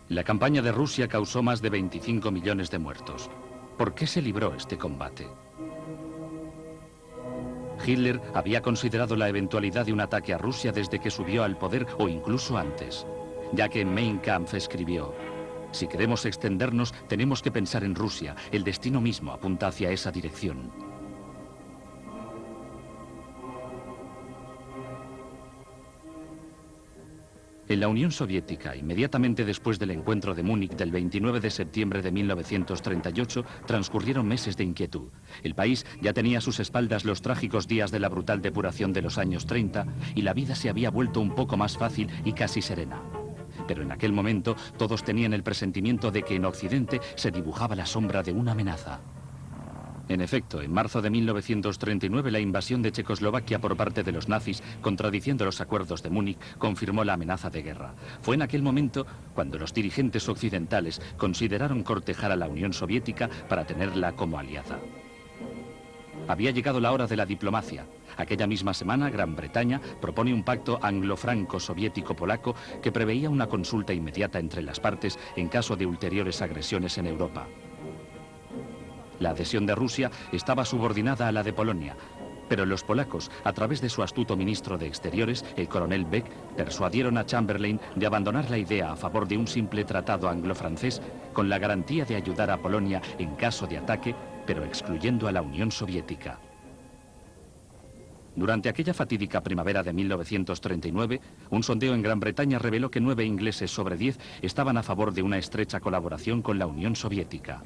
La campaña de Rusia causó más de 25 millones de muertos. ¿Por qué se libró este combate? Hitler había considerado la eventualidad de un ataque a Rusia desde que subió al poder o incluso antes, ya que en Mein Kampf escribió: si queremos extendernos, tenemos que pensar en Rusia. El destino mismo apunta hacia esa dirección. En la Unión Soviética, inmediatamente después del encuentro de Múnich del 29 de septiembre de 1938, transcurrieron meses de inquietud. El país ya tenía a sus espaldas los trágicos días de la brutal depuración de los años 30 y la vida se había vuelto un poco más fácil y casi serena. Pero en aquel momento todos tenían el presentimiento de que en Occidente se dibujaba la sombra de una amenaza. En efecto, en marzo de 1939 la invasión de Checoslovaquia por parte de los nazis, contradiciendo los acuerdos de Múnich, confirmó la amenaza de guerra. Fue en aquel momento cuando los dirigentes occidentales consideraron cortejar a la Unión Soviética para tenerla como aliada. Había llegado la hora de la diplomacia. Aquella misma semana, Gran Bretaña propone un pacto anglo-franco-soviético-polaco que preveía una consulta inmediata entre las partes en caso de ulteriores agresiones en Europa. La adhesión de Rusia estaba subordinada a la de Polonia, pero los polacos, a través de su astuto ministro de Exteriores, el coronel Beck, persuadieron a Chamberlain de abandonar la idea a favor de un simple tratado anglo-francés con la garantía de ayudar a Polonia en caso de ataque, pero excluyendo a la Unión Soviética. Durante aquella fatídica primavera de 1939, un sondeo en Gran Bretaña reveló que 9 ingleses sobre 10 estaban a favor de una estrecha colaboración con la Unión Soviética.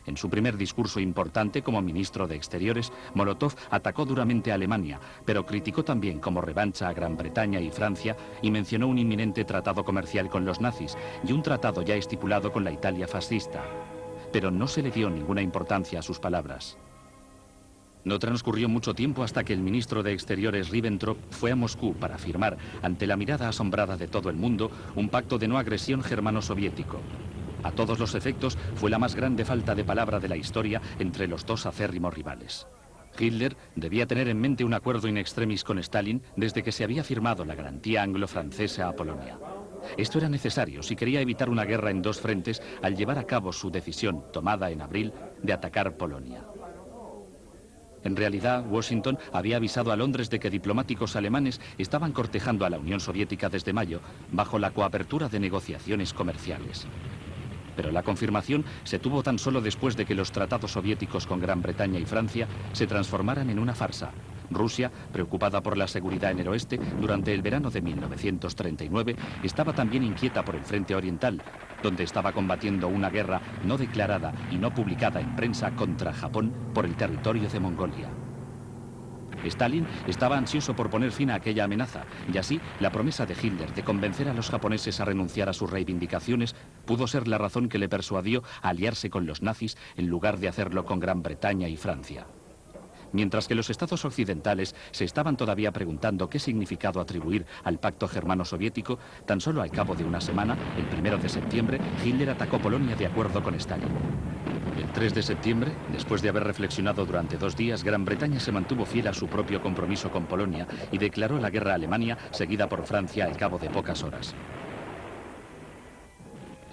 En su primer discurso importante como ministro de Exteriores, Molotov atacó duramente a Alemania, pero criticó también como revancha a Gran Bretaña y Francia y mencionó un inminente tratado comercial con los nazis y un tratado ya estipulado con la Italia fascista. Pero no se le dio ninguna importancia a sus palabras. No transcurrió mucho tiempo hasta que el ministro de Exteriores Ribbentrop fue a Moscú para firmar, ante la mirada asombrada de todo el mundo, un pacto de no agresión germano-soviético. A todos los efectos, fue la más grande falta de palabra de la historia entre los dos acérrimos rivales. Hitler debía tener en mente un acuerdo in extremis con Stalin desde que se había firmado la garantía anglo-francesa a Polonia. Esto era necesario si quería evitar una guerra en dos frentes al llevar a cabo su decisión, tomada en abril, de atacar Polonia. En realidad, Washington había avisado a Londres de que diplomáticos alemanes estaban cortejando a la Unión Soviética desde mayo, bajo la coapertura de negociaciones comerciales. Pero la confirmación se tuvo tan solo después de que los tratados soviéticos con Gran Bretaña y Francia se transformaran en una farsa. Rusia, preocupada por la seguridad en el oeste, durante el verano de 1939, estaba también inquieta por el frente oriental, donde estaba combatiendo una guerra no declarada y no publicada en prensa contra Japón por el territorio de Mongolia. Stalin estaba ansioso por poner fin a aquella amenaza, y así la promesa de Hitler de convencer a los japoneses a renunciar a sus reivindicaciones pudo ser la razón que le persuadió a aliarse con los nazis en lugar de hacerlo con Gran Bretaña y Francia. Mientras que los estados occidentales se estaban todavía preguntando qué significado atribuir al pacto germano-soviético, tan solo al cabo de una semana, el 1 de septiembre, Hitler atacó Polonia de acuerdo con Stalin. El 3 de septiembre, después de haber reflexionado durante 2 días, Gran Bretaña se mantuvo fiel a su propio compromiso con Polonia y declaró la guerra a Alemania, seguida por Francia al cabo de pocas horas.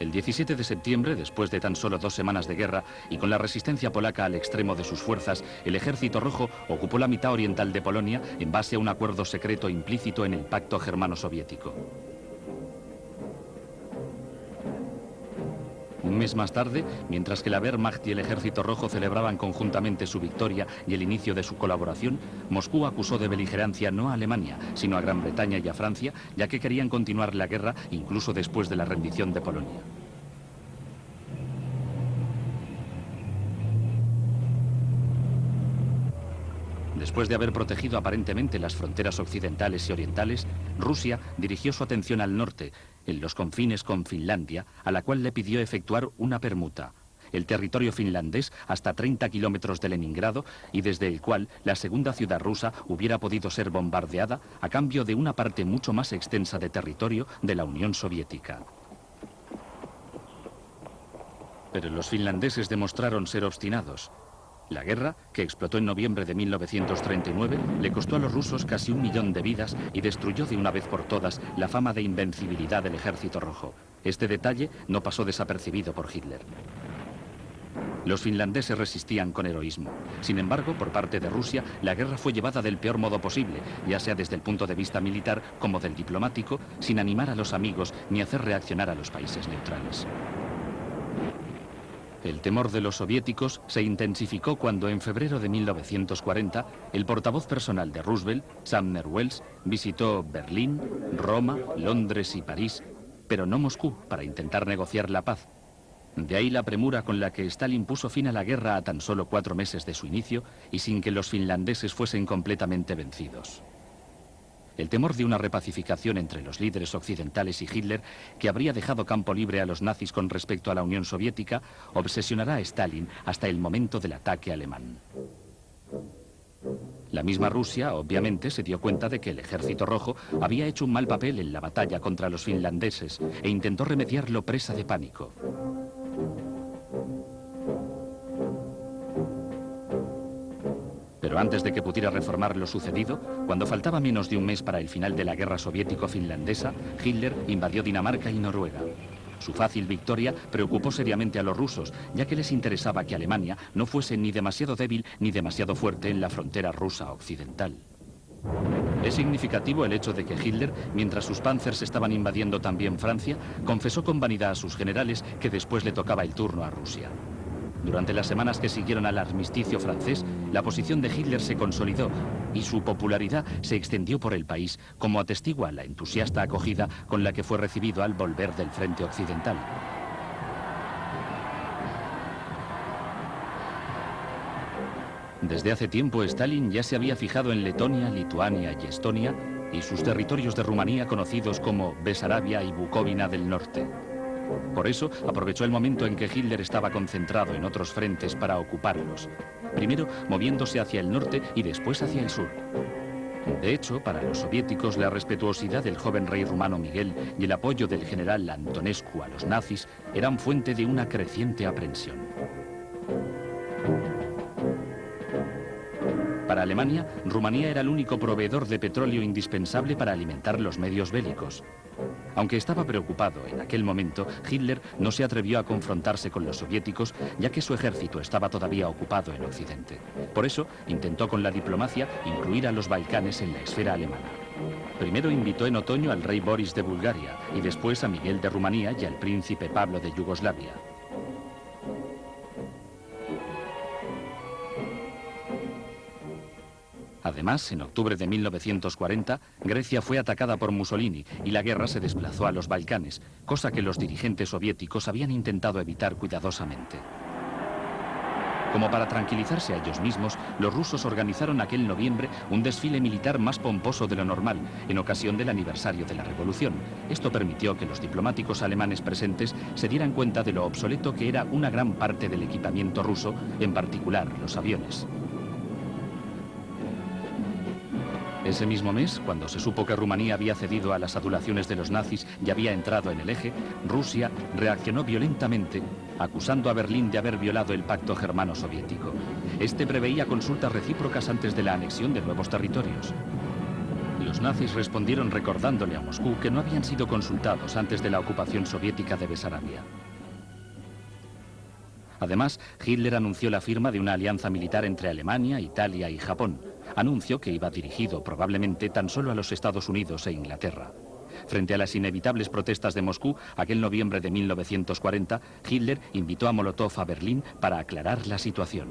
El 17 de septiembre, después de tan solo 2 semanas de guerra y con la resistencia polaca al extremo de sus fuerzas, el Ejército Rojo ocupó la mitad oriental de Polonia en base a un acuerdo secreto implícito en el pacto germano-soviético. Un mes más tarde, mientras que la Wehrmacht y el Ejército Rojo celebraban conjuntamente su victoria y el inicio de su colaboración, Moscú acusó de beligerancia no a Alemania, sino a Gran Bretaña y a Francia, ya que querían continuar la guerra incluso después de la rendición de Polonia. Después de haber protegido aparentemente las fronteras occidentales y orientales, Rusia dirigió su atención al norte, en los confines con Finlandia, a la cual le pidió efectuar una permuta, el territorio finlandés hasta 30 kilómetros de Leningrado y desde el cual la segunda ciudad rusa hubiera podido ser bombardeada a cambio de una parte mucho más extensa de territorio de la Unión Soviética. Pero los finlandeses demostraron ser obstinados. La guerra, que explotó en noviembre de 1939, le costó a los rusos casi 1 millón de vidas y destruyó de una vez por todas la fama de invencibilidad del Ejército Rojo. Este detalle no pasó desapercibido por Hitler. Los finlandeses resistían con heroísmo. Sin embargo, por parte de Rusia, la guerra fue llevada del peor modo posible, ya sea desde el punto de vista militar como del diplomático, sin animar a los amigos ni hacer reaccionar a los países neutrales. El temor de los soviéticos se intensificó cuando en febrero de 1940 el portavoz personal de Roosevelt, Sumner Welles, visitó Berlín, Roma, Londres y París, pero no Moscú, para intentar negociar la paz. De ahí la premura con la que Stalin puso fin a la guerra a tan solo 4 meses de su inicio y sin que los finlandeses fuesen completamente vencidos. El temor de una repacificación entre los líderes occidentales y Hitler, que habría dejado campo libre a los nazis con respecto a la Unión Soviética, obsesionará a Stalin hasta el momento del ataque alemán. La misma Rusia, obviamente, se dio cuenta de que el Ejército Rojo había hecho un mal papel en la batalla contra los finlandeses e intentó remediarlo presa de pánico. Pero antes de que pudiera reformar lo sucedido, cuando faltaba menos de un mes para el final de la guerra soviético-finlandesa, Hitler invadió Dinamarca y Noruega. Su fácil victoria preocupó seriamente a los rusos, ya que les interesaba que Alemania no fuese ni demasiado débil ni demasiado fuerte en la frontera rusa occidental. Es significativo el hecho de que Hitler, mientras sus panzers estaban invadiendo también Francia, confesó con vanidad a sus generales que después le tocaba el turno a Rusia. Durante las semanas que siguieron al armisticio francés, la posición de Hitler se consolidó y su popularidad se extendió por el país, como atestigua la entusiasta acogida con la que fue recibido al volver del frente occidental. Desde hace tiempo, Stalin ya se había fijado en Letonia, Lituania y Estonia y sus territorios de Rumanía conocidos como Besarabia y Bucovina del Norte. Por eso, aprovechó el momento en que Hitler estaba concentrado en otros frentes para ocuparlos, primero moviéndose hacia el norte y después hacia el sur. De hecho, para los soviéticos, la respetuosidad del joven rey rumano Miguel y el apoyo del general Antonescu a los nazis eran fuente de una creciente aprensión. Para Alemania, Rumanía era el único proveedor de petróleo indispensable para alimentar los medios bélicos. Aunque estaba preocupado en aquel momento, Hitler no se atrevió a confrontarse con los soviéticos, ya que su ejército estaba todavía ocupado en Occidente. Por eso, intentó con la diplomacia incluir a los Balcanes en la esfera alemana. Primero invitó en otoño al rey Boris de Bulgaria y después a Miguel de Rumanía y al príncipe Pablo de Yugoslavia. Además, en octubre de 1940, Grecia fue atacada por Mussolini y la guerra se desplazó a los Balcanes, cosa que los dirigentes soviéticos habían intentado evitar cuidadosamente. Como para tranquilizarse a ellos mismos, los rusos organizaron aquel noviembre un desfile militar más pomposo de lo normal, en ocasión del aniversario de la Revolución. Esto permitió que los diplomáticos alemanes presentes se dieran cuenta de lo obsoleto que era una gran parte del equipamiento ruso, en particular los aviones. Ese mismo mes, cuando se supo que Rumanía había cedido a las adulaciones de los nazis y había entrado en el eje, Rusia reaccionó violentamente, acusando a Berlín de haber violado el pacto germano-soviético. Este preveía consultas recíprocas antes de la anexión de nuevos territorios. Los nazis respondieron recordándole a Moscú que no habían sido consultados antes de la ocupación soviética de Besarabia. Además, Hitler anunció la firma de una alianza militar entre Alemania, Italia y Japón, anuncio que iba dirigido probablemente tan solo a los Estados Unidos e Inglaterra. Frente a las inevitables protestas de Moscú, aquel noviembre de 1940, Hitler invitó a Molotov a Berlín para aclarar la situación.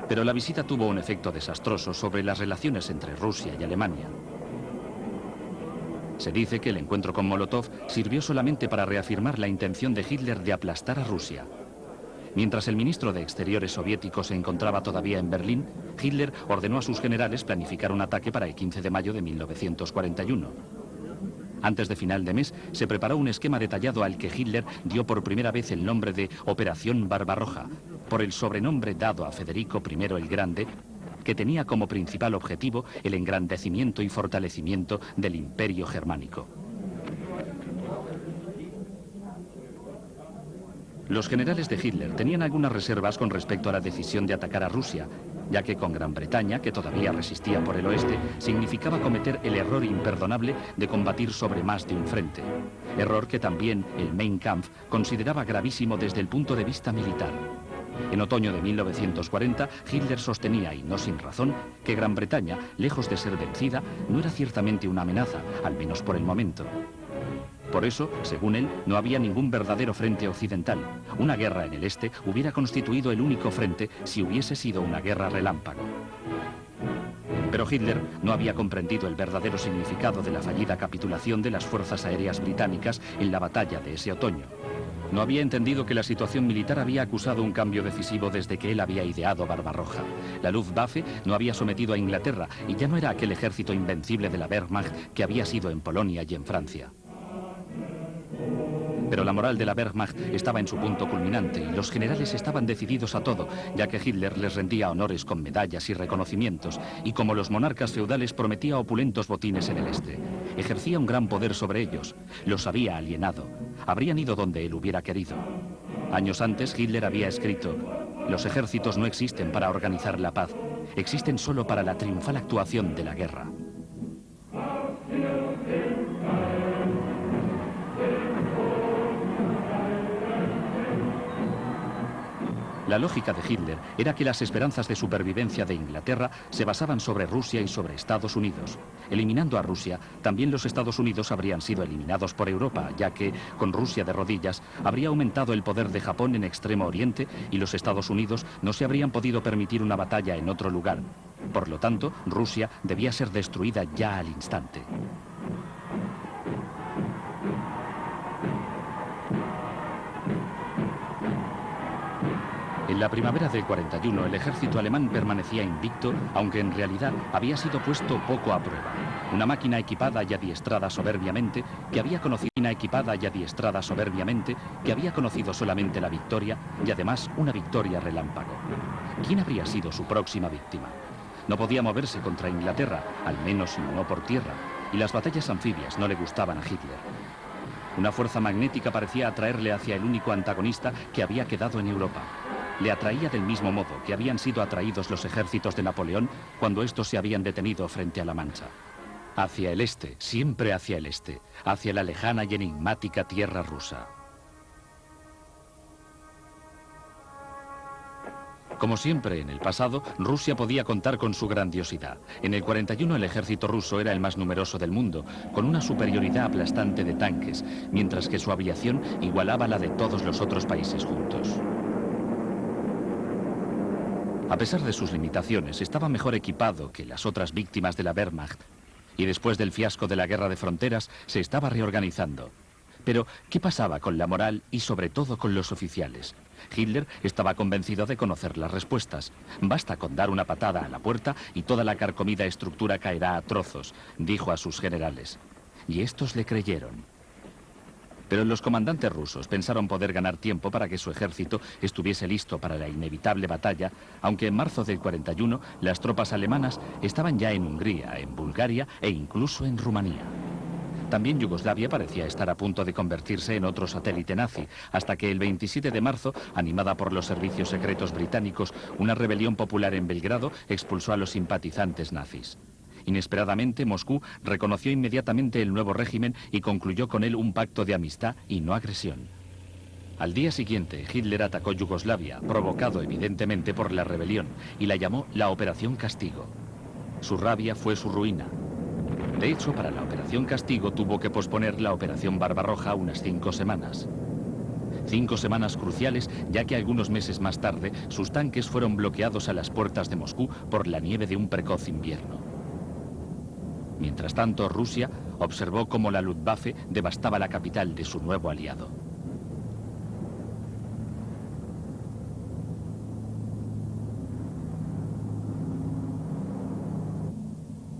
Pero la visita tuvo un efecto desastroso sobre las relaciones entre Rusia y Alemania. Se dice que el encuentro con Molotov sirvió solamente para reafirmar la intención de Hitler de aplastar a Rusia. Mientras el ministro de Exteriores soviético se encontraba todavía en Berlín, Hitler ordenó a sus generales planificar un ataque para el 15 de mayo de 1941. Antes de final de mes, se preparó un esquema detallado al que Hitler dio por primera vez el nombre de Operación Barbarroja, por el sobrenombre dado a Federico I el Grande, que tenía como principal objetivo el engrandecimiento y fortalecimiento del Imperio Germánico. Los generales de Hitler tenían algunas reservas con respecto a la decisión de atacar a Rusia, ya que con Gran Bretaña, que todavía resistía por el oeste, significaba cometer el error imperdonable de combatir sobre más de un frente. Error que también el Mein Kampf consideraba gravísimo desde el punto de vista militar. En otoño de 1940, Hitler sostenía, y no sin razón, que Gran Bretaña, lejos de ser vencida, no era ciertamente una amenaza, al menos por el momento. Por eso, según él, no había ningún verdadero frente occidental. Una guerra en el este hubiera constituido el único frente si hubiese sido una guerra relámpago. Pero Hitler no había comprendido el verdadero significado de la fallida capitulación de las fuerzas aéreas británicas en la batalla de ese otoño. No había entendido que la situación militar había acusado un cambio decisivo desde que él había ideado Barbarroja. La Luftwaffe no había sometido a Inglaterra y ya no era aquel ejército invencible de la Wehrmacht que había sido en Polonia y en Francia. Pero la moral de la Wehrmacht estaba en su punto culminante y los generales estaban decididos a todo, ya que Hitler les rendía honores con medallas y reconocimientos, y como los monarcas feudales prometía opulentos botines en el este. Ejercía un gran poder sobre ellos, los había alienado, habrían ido donde él hubiera querido. Años antes, Hitler había escrito: «Los ejércitos no existen para organizar la paz, existen solo para la triunfal actuación de la guerra». La lógica de Hitler era que las esperanzas de supervivencia de Inglaterra se basaban sobre Rusia y sobre Estados Unidos. Eliminando a Rusia, también los Estados Unidos habrían sido eliminados por Europa, ya que, con Rusia de rodillas, habría aumentado el poder de Japón en Extremo Oriente y los Estados Unidos no se habrían podido permitir una batalla en otro lugar. Por lo tanto, Rusia debía ser destruida ya al instante. En la primavera del 41, el ejército alemán permanecía invicto, aunque en realidad había sido puesto poco a prueba. Una máquina equipada y adiestrada soberbiamente, que había conocido solamente la victoria, y además una victoria relámpago. ¿Quién habría sido su próxima víctima? No podía moverse contra Inglaterra, al menos no por tierra, y las batallas anfibias no le gustaban a Hitler. Una fuerza magnética parecía atraerle hacia el único antagonista que había quedado en Europa. Le atraía del mismo modo que habían sido atraídos los ejércitos de Napoleón cuando estos se habían detenido frente a la Mancha. Hacia el este, siempre hacia el este, hacia la lejana y enigmática tierra rusa. Como siempre en el pasado, Rusia podía contar con su grandiosidad. En el 41 el ejército ruso era el más numeroso del mundo, con una superioridad aplastante de tanques, mientras que su aviación igualaba la de todos los otros países juntos. A pesar de sus limitaciones, estaba mejor equipado que las otras víctimas de la Wehrmacht, y después del fiasco de la Guerra de Fronteras se estaba reorganizando. Pero, ¿qué pasaba con la moral y sobre todo con los oficiales? Hitler estaba convencido de conocer las respuestas. Basta con dar una patada a la puerta y toda la carcomida estructura caerá a trozos, dijo a sus generales. Y estos le creyeron. Pero los comandantes rusos pensaron poder ganar tiempo para que su ejército estuviese listo para la inevitable batalla, aunque en marzo del 41 las tropas alemanas estaban ya en Hungría, en Bulgaria e incluso en Rumanía. También Yugoslavia parecía estar a punto de convertirse en otro satélite nazi, hasta que el 27 de marzo, animada por los servicios secretos británicos, una rebelión popular en Belgrado expulsó a los simpatizantes nazis. Inesperadamente, Moscú reconoció inmediatamente el nuevo régimen y concluyó con él un pacto de amistad y no agresión. Al día siguiente, Hitler atacó Yugoslavia, provocado evidentemente por la rebelión, y la llamó la Operación Castigo. Su rabia fue su ruina. De hecho, para la Operación Castigo tuvo que posponer la Operación Barbarroja unas 5 semanas. 5 semanas cruciales, ya que algunos meses más tarde sus tanques fueron bloqueados a las puertas de Moscú por la nieve de un precoz invierno. Mientras tanto, Rusia observó cómo la Luftwaffe devastaba la capital de su nuevo aliado.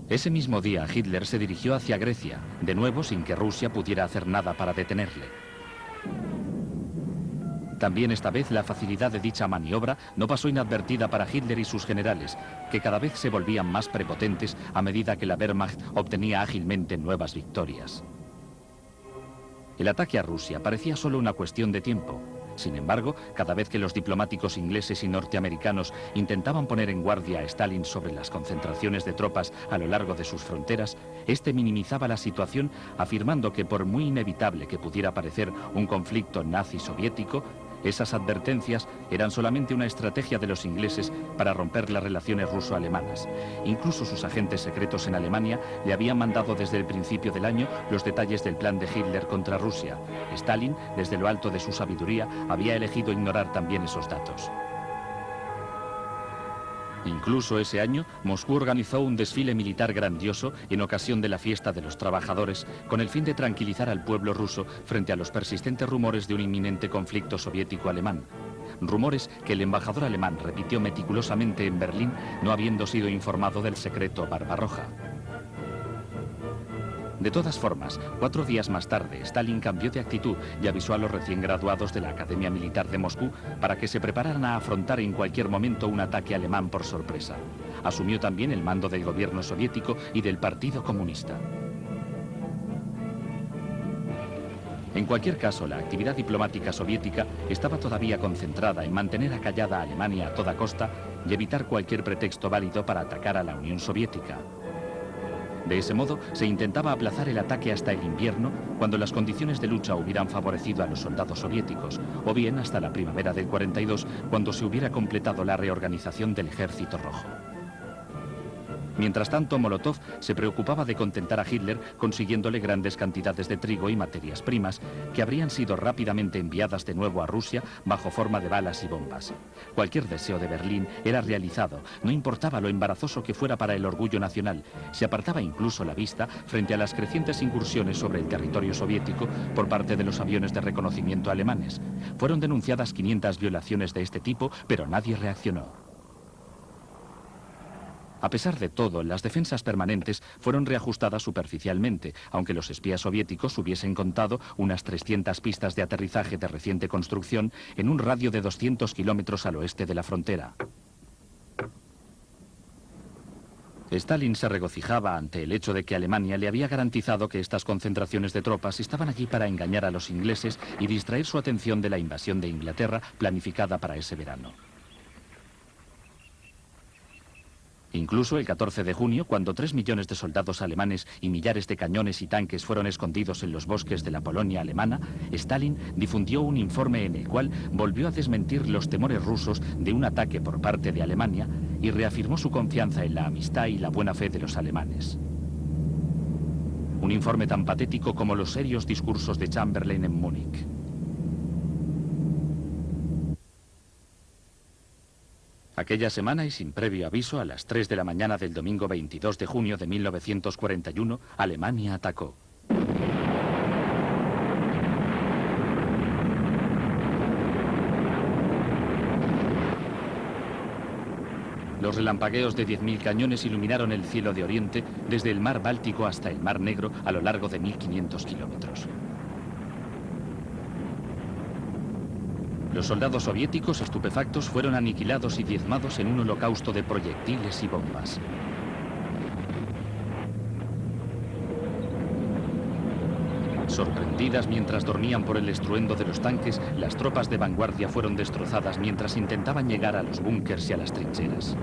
Ese mismo día, Hitler se dirigió hacia Grecia, de nuevo sin que Rusia pudiera hacer nada para detenerle. También esta vez la facilidad de dicha maniobra no pasó inadvertida para Hitler y sus generales, que cada vez se volvían más prepotentes a medida que la Wehrmacht obtenía ágilmente nuevas victorias. El ataque a Rusia parecía solo una cuestión de tiempo. Sin embargo, cada vez que los diplomáticos ingleses y norteamericanos intentaban poner en guardia a Stalin sobre las concentraciones de tropas a lo largo de sus fronteras, este minimizaba la situación afirmando que por muy inevitable que pudiera parecer un conflicto nazi-soviético, esas advertencias eran solamente una estrategia de los ingleses para romper las relaciones ruso-alemanas. Incluso sus agentes secretos en Alemania le habían mandado desde el principio del año los detalles del plan de Hitler contra Rusia. Stalin, desde lo alto de su sabiduría, había elegido ignorar también esos datos. Incluso ese año, Moscú organizó un desfile militar grandioso en ocasión de la fiesta de los trabajadores, con el fin de tranquilizar al pueblo ruso frente a los persistentes rumores de un inminente conflicto soviético-alemán. Rumores que el embajador alemán repitió meticulosamente en Berlín, no habiendo sido informado del secreto Barbarroja. De todas formas, 4 días más tarde, Stalin cambió de actitud y avisó a los recién graduados de la Academia Militar de Moscú para que se prepararan a afrontar en cualquier momento un ataque alemán por sorpresa. Asumió también el mando del gobierno soviético y del Partido Comunista. En cualquier caso, la actividad diplomática soviética estaba todavía concentrada en mantener acallada a Alemania a toda costa y evitar cualquier pretexto válido para atacar a la Unión Soviética. De ese modo, se intentaba aplazar el ataque hasta el invierno, cuando las condiciones de lucha hubieran favorecido a los soldados soviéticos, o bien hasta la primavera del 42, cuando se hubiera completado la reorganización del Ejército Rojo. Mientras tanto, Molotov se preocupaba de contentar a Hitler consiguiéndole grandes cantidades de trigo y materias primas que habrían sido rápidamente enviadas de nuevo a Rusia bajo forma de balas y bombas. Cualquier deseo de Berlín era realizado, no importaba lo embarazoso que fuera para el orgullo nacional. Se apartaba incluso la vista frente a las crecientes incursiones sobre el territorio soviético por parte de los aviones de reconocimiento alemanes. Fueron denunciadas 500 violaciones de este tipo, pero nadie reaccionó. A pesar de todo, las defensas permanentes fueron reajustadas superficialmente, aunque los espías soviéticos hubiesen contado unas 300 pistas de aterrizaje de reciente construcción en un radio de 200 kilómetros al oeste de la frontera. Stalin se regocijaba ante el hecho de que Alemania le había garantizado que estas concentraciones de tropas estaban allí para engañar a los ingleses y distraer su atención de la invasión de Inglaterra planificada para ese verano. Incluso el 14 de junio, cuando 3 millones de soldados alemanes y millares de cañones y tanques fueron escondidos en los bosques de la Polonia alemana, Stalin difundió un informe en el cual volvió a desmentir los temores rusos de un ataque por parte de Alemania y reafirmó su confianza en la amistad y la buena fe de los alemanes. Un informe tan patético como los serios discursos de Chamberlain en Múnich. Aquella semana y sin previo aviso, a las 3 de la mañana del domingo 22 de junio de 1941, Alemania atacó. Los relampagueos de 10.000 cañones iluminaron el cielo de Oriente desde el mar Báltico hasta el mar Negro a lo largo de 1.500 kilómetros. Los soldados soviéticos estupefactos fueron aniquilados y diezmados en un holocausto de proyectiles y bombas. Sorprendidas mientras dormían por el estruendo de los tanques, las tropas de vanguardia fueron destrozadas mientras intentaban llegar a los búnkers y a las trincheras.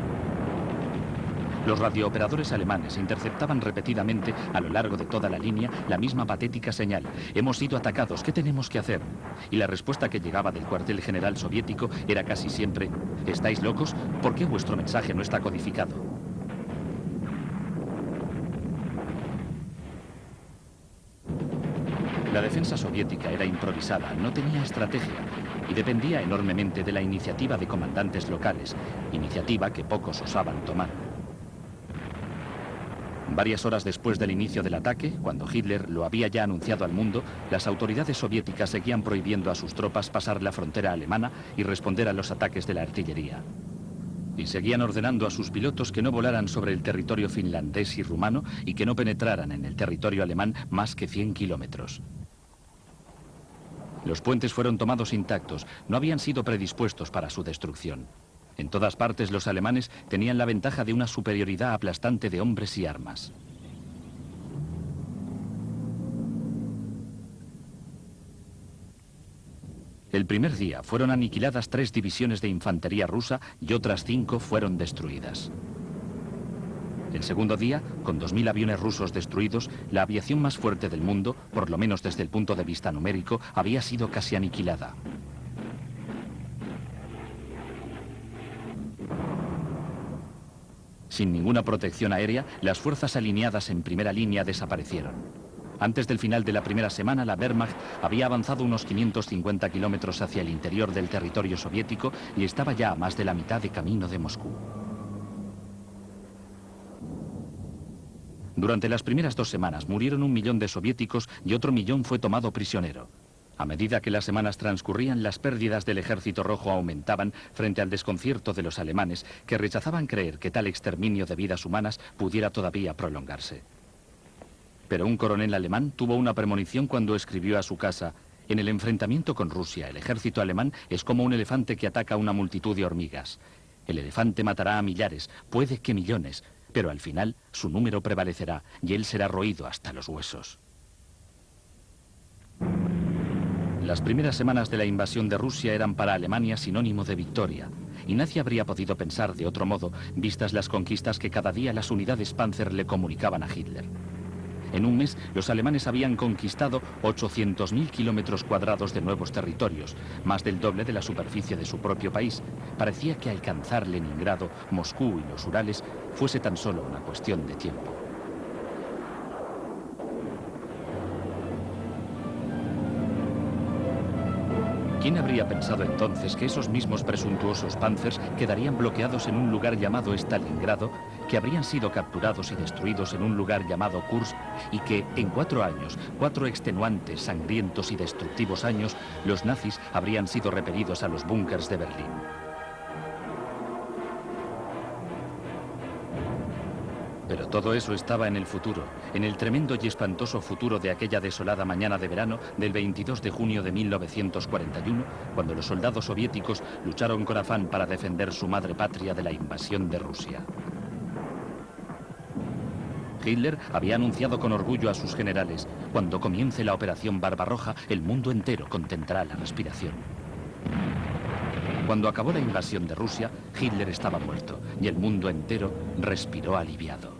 Los radiooperadores alemanes interceptaban repetidamente a lo largo de toda la línea la misma patética señal: hemos sido atacados, ¿qué tenemos que hacer? Y la respuesta que llegaba del cuartel general soviético era casi siempre: ¿estáis locos? ¿Por qué vuestro mensaje no está codificado? La defensa soviética era improvisada, no tenía estrategia y dependía enormemente de la iniciativa de comandantes locales, iniciativa que pocos osaban tomar. Varias horas después del inicio del ataque, cuando Hitler lo había ya anunciado al mundo, las autoridades soviéticas seguían prohibiendo a sus tropas pasar la frontera alemana y responder a los ataques de la artillería. Y seguían ordenando a sus pilotos que no volaran sobre el territorio finlandés y rumano y que no penetraran en el territorio alemán más que 100 kilómetros. Los puentes fueron tomados intactos, no habían sido predispuestos para su destrucción. En todas partes los alemanes tenían la ventaja de una superioridad aplastante de hombres y armas. El primer día fueron aniquiladas 3 divisiones de infantería rusa y otras 5 fueron destruidas. El segundo día, con 2000 aviones rusos destruidos, la aviación más fuerte del mundo, por lo menos desde el punto de vista numérico, había sido casi aniquilada. Sin ninguna protección aérea, las fuerzas alineadas en primera línea desaparecieron. Antes del final de la primera semana, la Wehrmacht había avanzado unos 550 kilómetros hacia el interior del territorio soviético y estaba ya a más de la mitad de camino de Moscú. Durante las primeras 2 semanas murieron 1 millón de soviéticos y otro millón fue tomado prisionero. A medida que las semanas transcurrían, las pérdidas del Ejército Rojo aumentaban frente al desconcierto de los alemanes, que rechazaban creer que tal exterminio de vidas humanas pudiera todavía prolongarse. Pero un coronel alemán tuvo una premonición cuando escribió a su casa: en el enfrentamiento con Rusia, el ejército alemán es como un elefante que ataca a una multitud de hormigas. El elefante matará a millares, puede que millones, pero al final su número prevalecerá y él será roído hasta los huesos. Las primeras semanas de la invasión de Rusia eran para Alemania sinónimo de victoria, y nadie habría podido pensar de otro modo, vistas las conquistas que cada día las unidades Panzer le comunicaban a Hitler. En un mes, los alemanes habían conquistado 800.000 kilómetros cuadrados de nuevos territorios, más del doble de la superficie de su propio país. Parecía que alcanzar Leningrado, Moscú y los Urales fuese tan solo una cuestión de tiempo. ¿Quién habría pensado entonces que esos mismos presuntuosos panzers quedarían bloqueados en un lugar llamado Stalingrado, que habrían sido capturados y destruidos en un lugar llamado Kursk, y que en 4 años, 4 extenuantes, sangrientos y destructivos años, los nazis habrían sido repelidos a los búnkers de Berlín? Pero todo eso estaba en el futuro, en el tremendo y espantoso futuro de aquella desolada mañana de verano del 22 de junio de 1941, cuando los soldados soviéticos lucharon con afán para defender su madre patria de la invasión de Rusia. Hitler había anunciado con orgullo a sus generales: cuando comience la operación Barbarroja, el mundo entero contendrá la respiración. Cuando acabó la invasión de Rusia, Hitler estaba muerto y el mundo entero respiró aliviado.